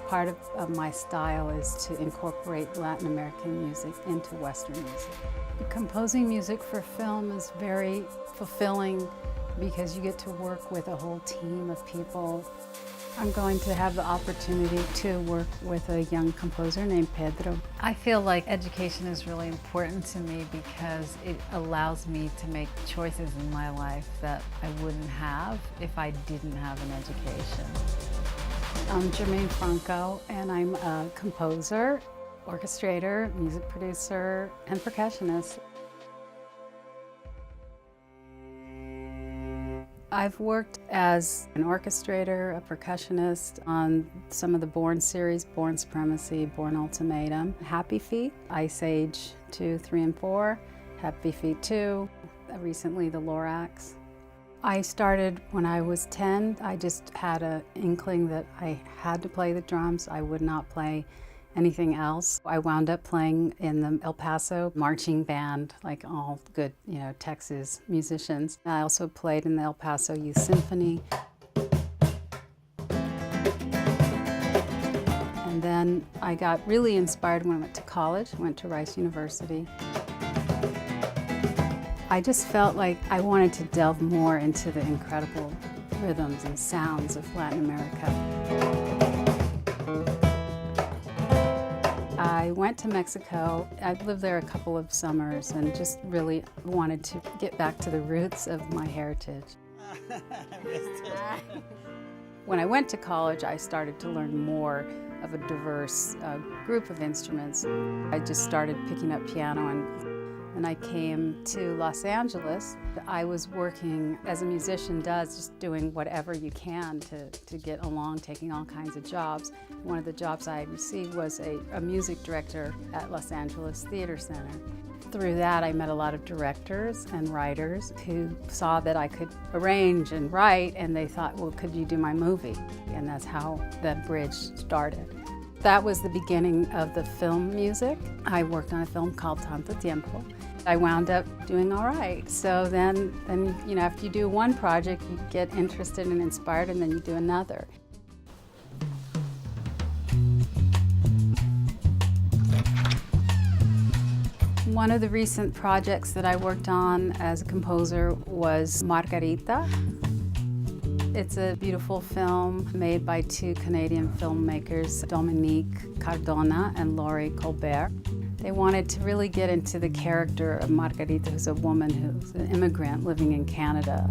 Part of my style is to incorporate Latin American music into Western music. Composing music for film is very fulfilling because you get to work with a whole team of people. I'm going to have the opportunity to work with a young composer named Pedro. I feel like education is really important to me because it allows me to make choices in my life that I wouldn't have if I didn't have an education. I'm Jermaine Franco, and I'm a composer, orchestrator, music producer, and percussionist. I've worked as an orchestrator, a percussionist on some of the Born series, Born Supremacy, Born Ultimatum, Happy Feet, Ice Age 2, 3, and 4, Happy Feet 2, recently the Lorax. I started when I was 10. I just had an inkling that I had to play the drums. I would not play anything else. I wound up playing in the El Paso marching band, like all good, Texas musicians. I also played in the El Paso Youth Symphony. And then I got really inspired when I went to college. I went to Rice University. I just felt like I wanted to delve more into the incredible rhythms and sounds of Latin America. I went to Mexico. I lived there a couple of summers and just really wanted to get back to the roots of my heritage. When I went to college, I started to learn more of a diverse group of instruments. I just started picking up piano and I came to Los Angeles. I was working, as a musician does, just doing whatever you can to get along, taking all kinds of jobs. One of the jobs I received was a music director at Los Angeles Theater Center. Through that, I met a lot of directors and writers who saw that I could arrange and write, and they thought, well, could you do my movie? And that's how the bridge started. That was the beginning of the film music. I worked on a film called Tanto Tiempo. I wound up doing all right. So then after you do one project, you get interested and inspired, and then you do another. One of the recent projects that I worked on as a composer was Margarita. It's a beautiful film made by two Canadian filmmakers, Dominique Cardona and Laurie Colbert. They wanted to really get into the character of Margarita, who's a woman who's an immigrant living in Canada.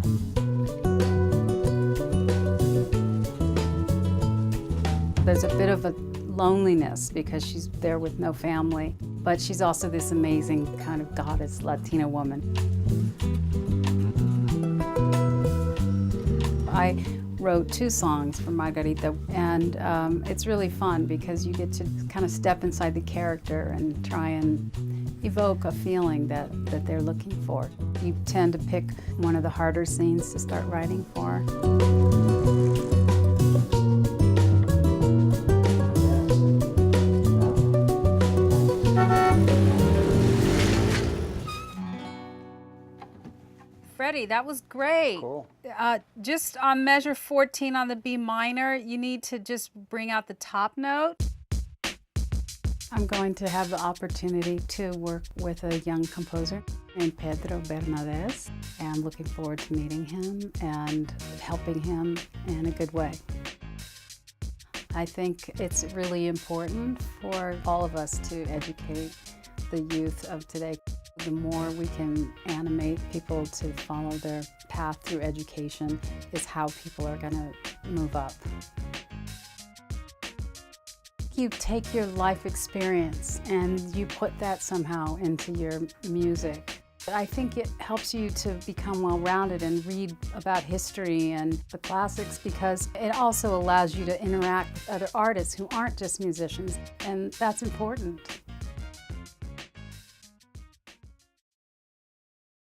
There's a bit of a loneliness because she's there with no family, but she's also this amazing kind of goddess Latina woman. I wrote 2 songs for Margarita, and it's really fun because you get to kind of step inside the character and try and evoke a feeling that they're looking for. You tend to pick one of the harder scenes to start writing for. Freddie, that was great. Cool. Just on measure 14 on the B minor, you need to just bring out the top note. I'm going to have the opportunity to work with a young composer named Pedro Bernadez, and I'm looking forward to meeting him and helping him in a good way. I think it's really important for all of us to educate the youth of today. The more we can animate people to follow their path through education is how people are going to move up. You take your life experience and you put that somehow into your music. I think it helps you to become well-rounded and read about history and the classics because it also allows you to interact with other artists who aren't just musicians, and that's important.